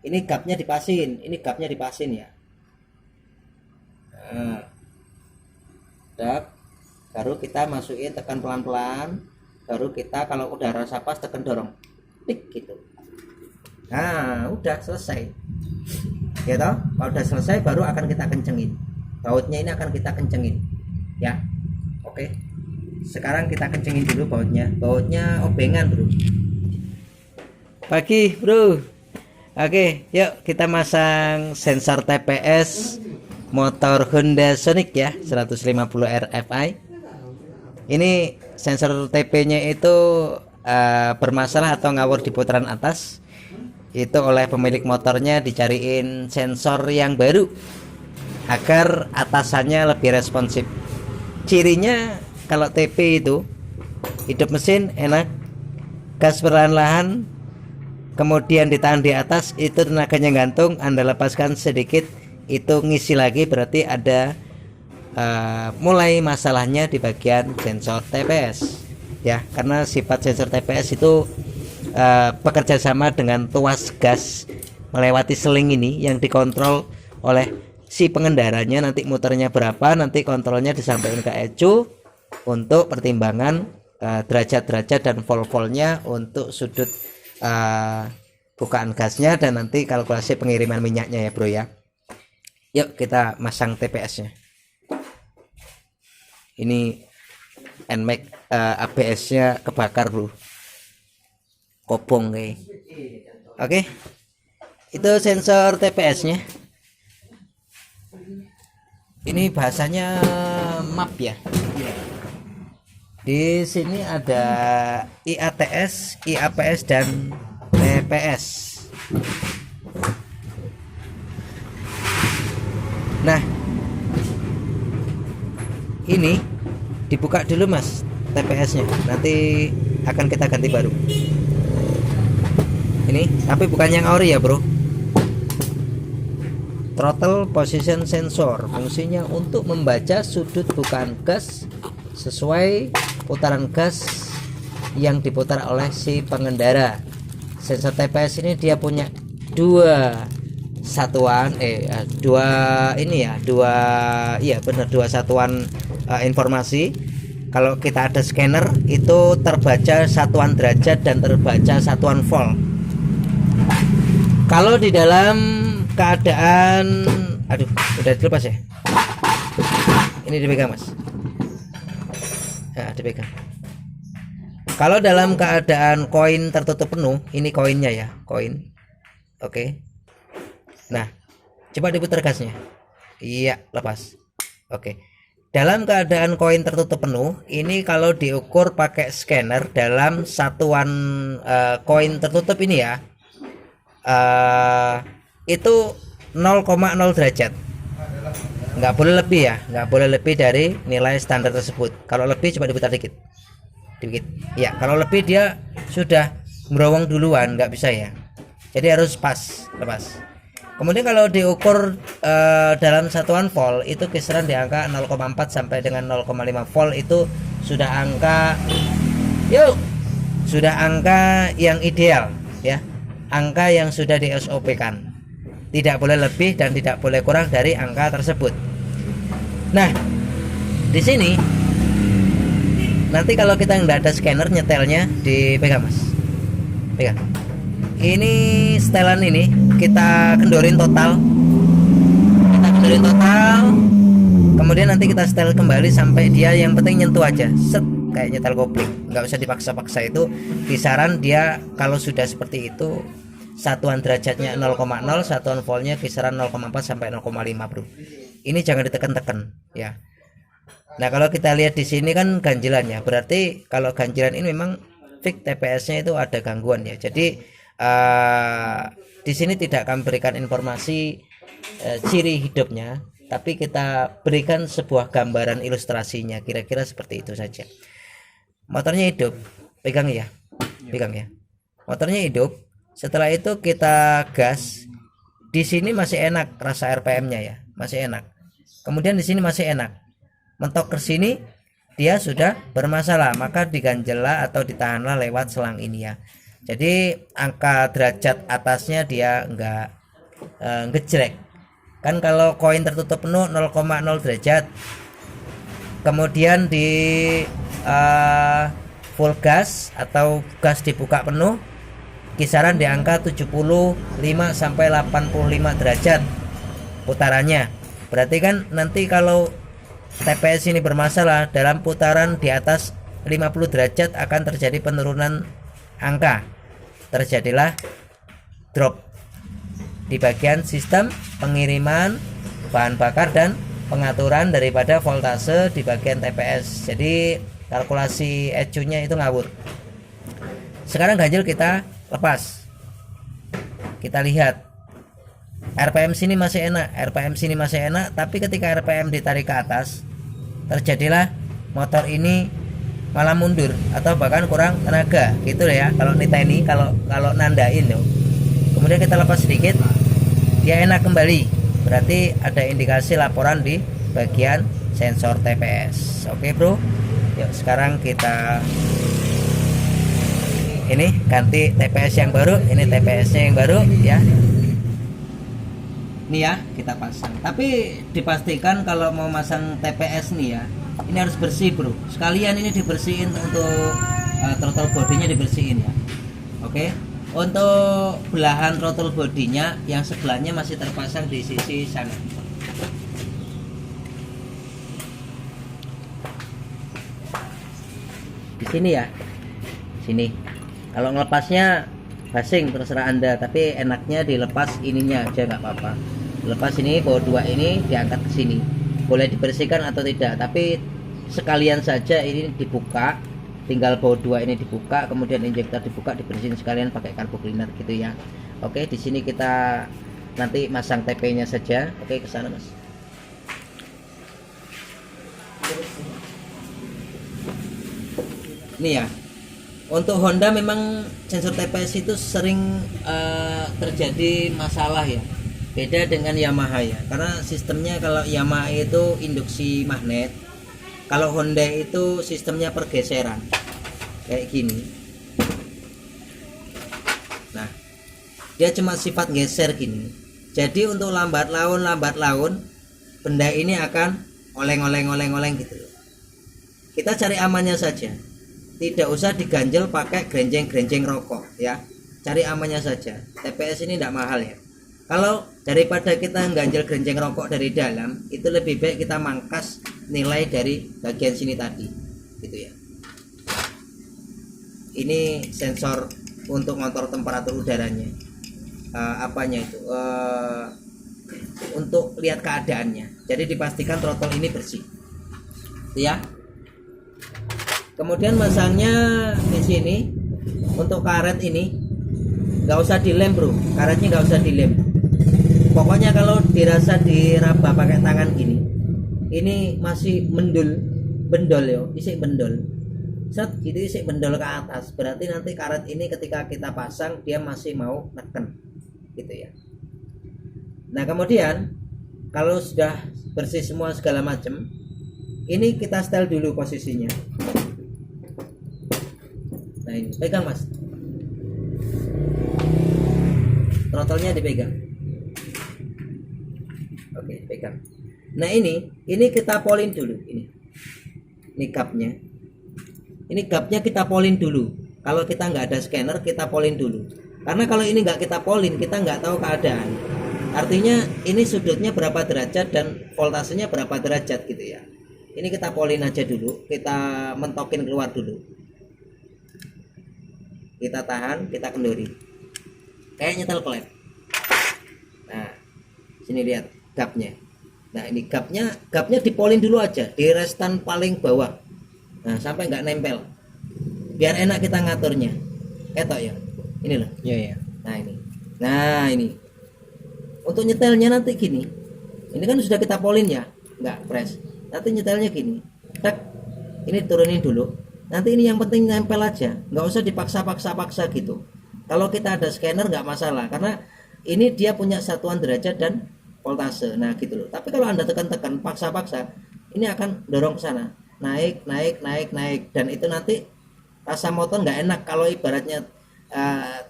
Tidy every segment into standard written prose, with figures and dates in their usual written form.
Ini gapnya dipasin, ini gapnya dipasin ya. Nah, udah, baru kita masukin, tekan pelan-pelan, baru kita kalau udah rasa pas tekan dorong, tik gitu. Nah udah selesai ya toh. Kalau udah selesai baru akan kita kencengin bautnya, ini akan kita kencengin ya. Oke, sekarang kita kencengin dulu bautnya obengan bro, pagi bro. Oke, yuk kita masang sensor TPS motor Honda Sonic ya, 150 RFI. Ini sensor TP-nya itu bermasalah atau ngawur di putaran atas. Itu oleh pemilik motornya dicariin sensor yang baru agar atasannya lebih responsif. Cirinya kalau TP itu hidup mesin enak, gas perlahan-lahan, kemudian ditahan di atas, itu tenaganya gantung, Anda lepaskan sedikit, itu ngisi lagi, berarti ada mulai masalahnya di bagian sensor TPS ya, karena sifat sensor TPS itu bekerja sama dengan tuas gas melewati seling ini yang dikontrol oleh si pengendaranya. Nanti muternya berapa, nanti kontrolnya disampaikan ke ECU untuk pertimbangan derajat-derajat dan volt-voltnya untuk sudut bukaan gasnya, dan nanti kalkulasi pengiriman minyaknya ya bro ya. Yuk kita masang TPS nya. Ini NMAX ABS nya kebakar bro, kobong kayak. Oke, itu sensor TPS nya. Ini bahasanya map ya. Di sini ada IATS, IAPS dan TPS. Nah, ini dibuka dulu mas TPS nya, nanti akan kita ganti baru. Ini tapi bukan yang ori ya bro. Throttle position sensor, fungsinya untuk membaca sudut bukaan gas sesuai putaran gas yang diputar oleh si pengendara. Sensor TPS ini dia punya dua satuan dua satuan informasi. Kalau kita ada scanner itu terbaca satuan derajat dan terbaca satuan volt. Kalau di dalam keadaan udah dilepas ya, ini dipegang mas ya, dipegang. Kalau dalam keadaan koin tertutup penuh, ini koinnya ya, koin. Oke. Nah, coba diputar gasnya. Iya, lepas. Oke. Dalam keadaan koin tertutup penuh, ini kalau diukur pakai scanner dalam satuan koin tertutup ini ya, itu 0,0 derajat. Nggak boleh lebih ya, nggak boleh lebih dari nilai standar tersebut. Kalau lebih coba diputar dikit. Ya, kalau lebih dia sudah merowong duluan, nggak bisa ya. Jadi harus pas, lepas. Kemudian kalau diukur dalam satuan volt itu kisaran di angka 0,4 sampai dengan 0,5 volt, itu sudah angka yang ideal ya, angka yang sudah di SOP kan. Tidak boleh lebih dan tidak boleh kurang dari angka tersebut. Nah, di sini nanti kalau kita nggak ada scanner, nyetelnya dipegang mas, pegang. Ini setelan ini kita kendorin total, kemudian nanti kita setel kembali sampai dia yang penting nyentuh aja, set, kayak nyetel kopling, nggak usah dipaksa-paksa. Itu kisaran dia kalau sudah seperti itu, satuan derajatnya 0,0, satuan voltnya kisaran 0,4 sampai 0,5 bro. Ini jangan ditekan-tekan ya. Nah kalau kita lihat di sini kan ganjilan ya, berarti kalau ganjilan ini memang fix TPS-nya itu ada gangguan ya. Jadi di sini tidak akan berikan informasi ciri hidupnya, tapi kita berikan sebuah gambaran ilustrasinya, kira-kira seperti itu saja. Motornya hidup, pegang ya, motornya hidup. Setelah itu kita gas. Di sini masih enak rasa RPM-nya ya, masih enak. Kemudian di sini masih enak. Mentok ke sini dia sudah bermasalah, maka diganjela atau ditahanlah lewat selang ini ya. Jadi angka derajat atasnya dia enggak ngejrek. Kan kalau koin tertutup penuh 0,0 derajat. Kemudian di full gas atau gas dibuka penuh kisaran di angka 75 sampai 85 derajat putarannya. Berarti kan nanti kalau TPS ini bermasalah dalam putaran di atas 50 derajat akan terjadi penurunan angka. Terjadilah drop di bagian sistem pengiriman bahan bakar dan pengaturan daripada voltase di bagian TPS. Jadi kalkulasi ECU-nya itu ngawur. Sekarang ganjil kita lepas. Kita lihat RPM sini masih enak, tapi ketika RPM ditarik ke atas, terjadilah motor ini malah mundur atau bahkan kurang tenaga, gitu ya. Kalau niteni, kalau nandain loh. Kemudian kita lepas sedikit, dia enak kembali. Berarti ada indikasi laporan di bagian sensor TPS. Oke, bro. Yuk sekarang kita ini ganti TPS yang baru, ini TPS-nya yang baru ya. Ini ya kita pasang. Tapi dipastikan kalau mau masang TPS nih ya, ini harus bersih, bro. Sekalian ini dibersihin untuk throttle bodinya dibersihin ya. Oke. Untuk belahan throttle bodinya yang sebelahnya masih terpasang di sisi sana. Di sini ya. Sini. Kalau ngelepasnya basing terserah Anda, tapi enaknya dilepas ininya aja nggak apa-apa. Lepas ini baut 2 ini diangkat ke sini. Boleh dibersihkan atau tidak, tapi sekalian saja ini dibuka. Tinggal baut 2 ini dibuka, kemudian injektor dibuka, dibersihin sekalian pakai carbo cleaner gitu ya. Oke, di sini kita nanti masang TP-nya saja. Oke, ke sana, Mas. Ini ya. Untuk Honda memang sensor TPS itu sering terjadi masalah ya. Beda dengan Yamaha ya. Karena sistemnya kalau Yamaha itu induksi magnet, kalau Honda itu sistemnya pergeseran kayak gini. Nah, dia cuma sifat geser gini. Jadi untuk lambat laun benda ini akan oleng gitu. Kita cari amannya saja. Tidak usah diganjel pakai grenjeng rokok ya. Cari amannya saja. TPS ini tidak mahal ya. Kalau daripada kita ganjel grenjeng rokok dari dalam, itu lebih baik kita mangkas nilai dari bagian sini tadi gitu ya. Ini sensor untuk ngontrol temperatur udaranya, apanya itu untuk lihat keadaannya. Jadi dipastikan throttle ini bersih ya. Kemudian masangnya di sini untuk karet ini nggak usah dilem, bro. Karetnya nggak usah dilem. Pokoknya kalau dirasa diraba pakai tangan gini, ini masih bendol ya, isi bendol. Set gitu isi bendol ke atas. Berarti nanti karet ini ketika kita pasang dia masih mau neken, gitu ya. Nah kemudian kalau sudah bersih semua segala macam, ini kita setel dulu posisinya. Nah ini pegang, Mas. Throttle-nya dipegang. Oke, pegang. Nah ini kita polin dulu ini kapnya. Ini gapnya kita polin dulu. Kalau kita nggak ada scanner, kita polin dulu. Karena kalau ini nggak kita polin, kita nggak tahu keadaan. Artinya ini sudutnya berapa derajat dan voltasenya berapa derajat gitu ya. Ini kita polin aja dulu. Kita mentokin keluar dulu. Kita tahan, kita kendori. Kayak nyetel klep. Nah, sini lihat gapnya. Nah ini gapnya dipolin dulu aja di restan paling bawah. Nah sampai nggak nempel, biar enak kita ngaturnya. Ketok ya, ini loh. Iya. Nah ini untuk nyetelnya nanti gini. Ini kan sudah kita polin ya, nggak press. Nanti nyetelnya gini. Tak, ini turunin dulu. Nanti ini yang penting nempel aja, nggak usah dipaksa gitu. Kalau kita ada scanner nggak masalah, karena ini dia punya satuan derajat dan voltase. Nah gitu loh. Tapi kalau Anda tekan-tekan paksa-paksa, ini akan dorong ke sana. Naik dan itu nanti rasa motor nggak enak. Kalau ibaratnya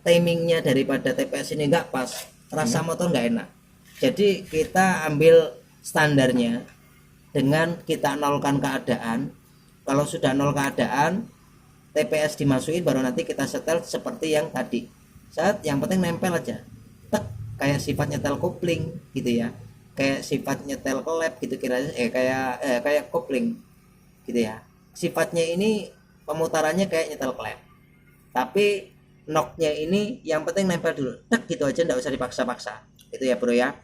timingnya daripada TPS ini nggak pas, rasa motor nggak enak. Jadi kita ambil standarnya dengan kita nolkan keadaan. Kalau sudah nol keadaan, TPS dimasukin, baru nanti kita setel seperti yang tadi. Yang penting nempel aja, tek, kayak sifat nyetel kopling gitu ya, kayak sifat nyetel klep gitu kira-kira, kayak kopling gitu ya. Sifatnya ini pemutarannya kayak nyetel klep, tapi knocknya ini yang penting nempel dulu, tek gitu aja, nggak usah dipaksa-paksa gitu ya bro ya.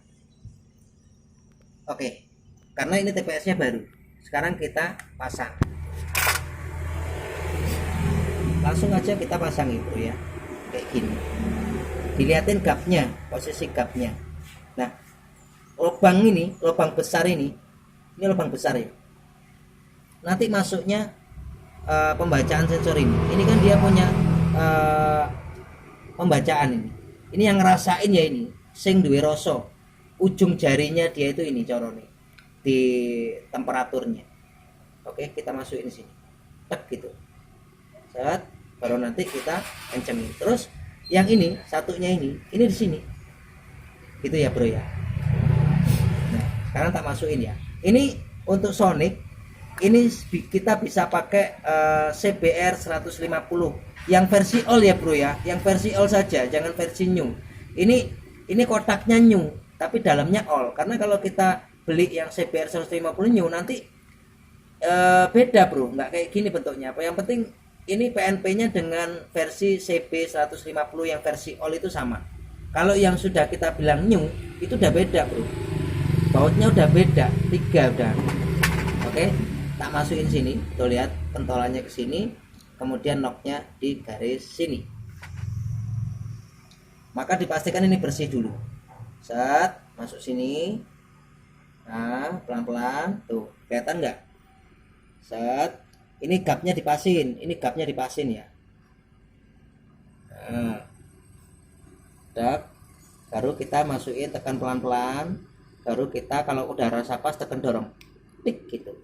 Oke, karena ini TPS-nya baru, sekarang kita pasang, langsung aja kita pasang bro ya, kayak gini. Dilihatin gapnya, posisi gapnya. Nah, lubang ini, lubang besar ini lubang besar ya, nanti masuknya pembacaan sensor ini kan dia punya pembacaan ini yang ngerasain ya, ini sing duwe rasa, ujung jarinya dia itu ini corone di temperaturnya. Oke, kita masukin di sini, tek gitu, set, baru nanti kita kencengin. Terus yang ini satunya ini di sini gitu ya bro ya. Nah, sekarang tak masukin ya. Ini untuk Sonic ini kita bisa pakai CBR 150 yang versi all ya bro ya, yang versi all saja, jangan versi new. Ini kotaknya new tapi dalamnya all, karena kalau kita beli yang CBR 150 new nanti beda bro, nggak kayak gini bentuknya. Apa yang penting ini PNP-nya dengan versi CB 150 yang versi all itu sama. Kalau yang sudah kita bilang new itu udah beda bro, bautnya udah beda, 3 udah. Oke, tak masukin sini, tuh lihat pentolannya ke sini, kemudian knocknya di garis sini. Maka dipastikan ini bersih dulu. Set, masuk sini. Nah, pelan-pelan, tuh kelihatan nggak? Set, ini gapnya dipasin, ya. Nah, dak, baru kita masukin, tekan pelan-pelan, baru kita kalau udah rasa pas tekan dorong, tik gitu.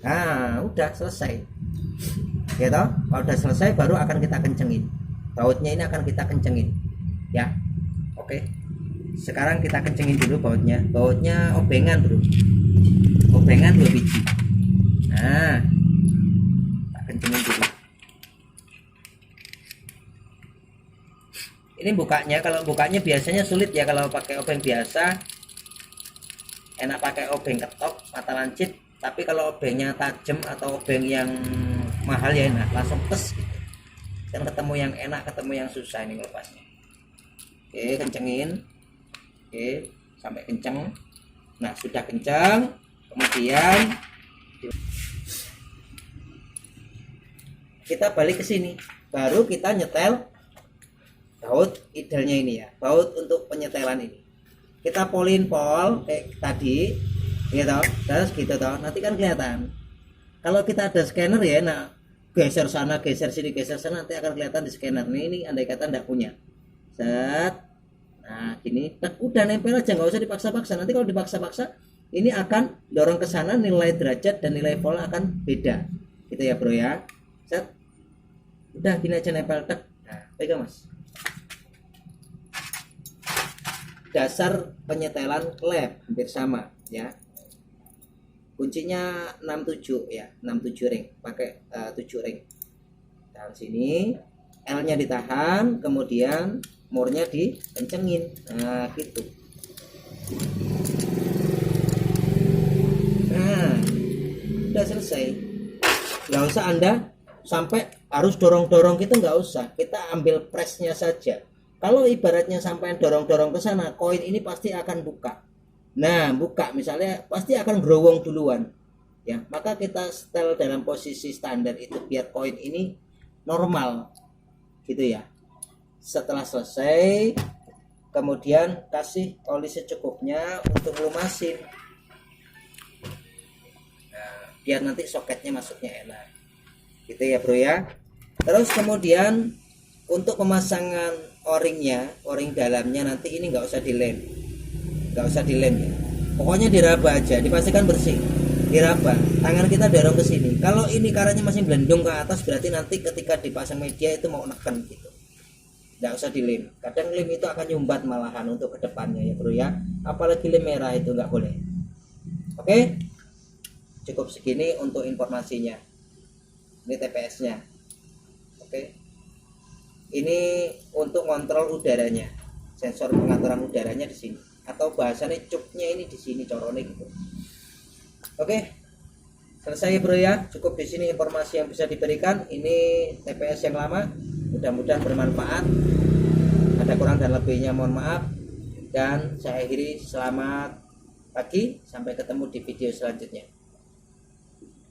Nah, udah selesai. Ya toh, kalau udah selesai baru akan kita kencengin. Bautnya ini akan kita kencengin. Ya. Oke. Sekarang kita kencengin dulu bautnya. Bautnya obengan, bro. Obengan 2 biji. Nah, tak kencengin dulu. Ini bukanya, kalau bukanya biasanya sulit ya kalau pakai obeng biasa. Enak pakai obeng ketok, mata lancip. Tapi kalau obengnya tajam atau obeng yang mahal ya enak, langsung tes gitu. Dan ketemu yang enak, ketemu yang susah ini lepasnya. Oke, kencengin. Oke, sampai kenceng. Nah, sudah kenceng, kemudian kita balik ke sini. Baru kita nyetel baut idealnya ini ya. Baut untuk penyetelan ini. Kita polin pol kayak tadi. Gitu, terus gitu toh, nanti kan kelihatan. Kalau kita ada scanner ya, nah geser sana, geser sini, geser sana, nanti akan kelihatan di scanner. Ini andai kata ndak punya. Set, nah gini, udah nempel aja, nggak usah dipaksa-paksa. Nanti kalau dipaksa-paksa, ini akan dorong ke sana, nilai derajat dan nilai volt akan beda. Gitu ya bro ya. Set, udah gini aja nempel, tek. Nah, pegang mas. Dasar penyetelan klep hampir sama ya. Kuncinya 67 ya, 67 ring, pakai 7 ring. Dan sini L-nya ditahan, kemudian murnya dikencengin. Nah, gitu. Nah, udah selesai. Nggak usah Anda sampai harus dorong-dorong gitu, nggak usah. Kita ambil pressnya saja. Kalau ibaratnya sampai dorong-dorong ke sana, koin ini pasti akan buka. Nah, buka misalnya pasti akan growong duluan. Ya, maka kita setel dalam posisi standar itu biar koin ini normal. Gitu ya. Setelah selesai, kemudian kasih oli secukupnya untuk lumasin. Nah, biar nanti soketnya masuknya enak. Gitu ya, bro ya. Terus kemudian untuk pemasangan o-ringnya, o-ring dalamnya nanti ini nggak usah dilem. Nggak usah dilem ya, pokoknya diraba aja, dipastikan bersih, diraba, tangan kita dorong ke sini. Kalau ini karetnya masih belendung ke atas, berarti nanti ketika dipasang media itu mau neken gitu. nggak usah di lem. Kadang lem itu akan nyumbat malahan untuk kedepannya ya bro ya, apalagi lem merah itu nggak boleh. Oke, cukup segini untuk informasinya. Ini TPS nya. Oke, ini untuk kontrol udaranya, sensor pengaturan udaranya di sini, atau bahasanya cupnya ini di sini corone gitu. Oke, selesai bro ya, cukup di sini informasi yang bisa diberikan. Ini TPS yang lama, mudah-mudahan bermanfaat. Ada kurang dan lebihnya mohon maaf, dan saya akhiri. Selamat pagi, sampai ketemu di video selanjutnya.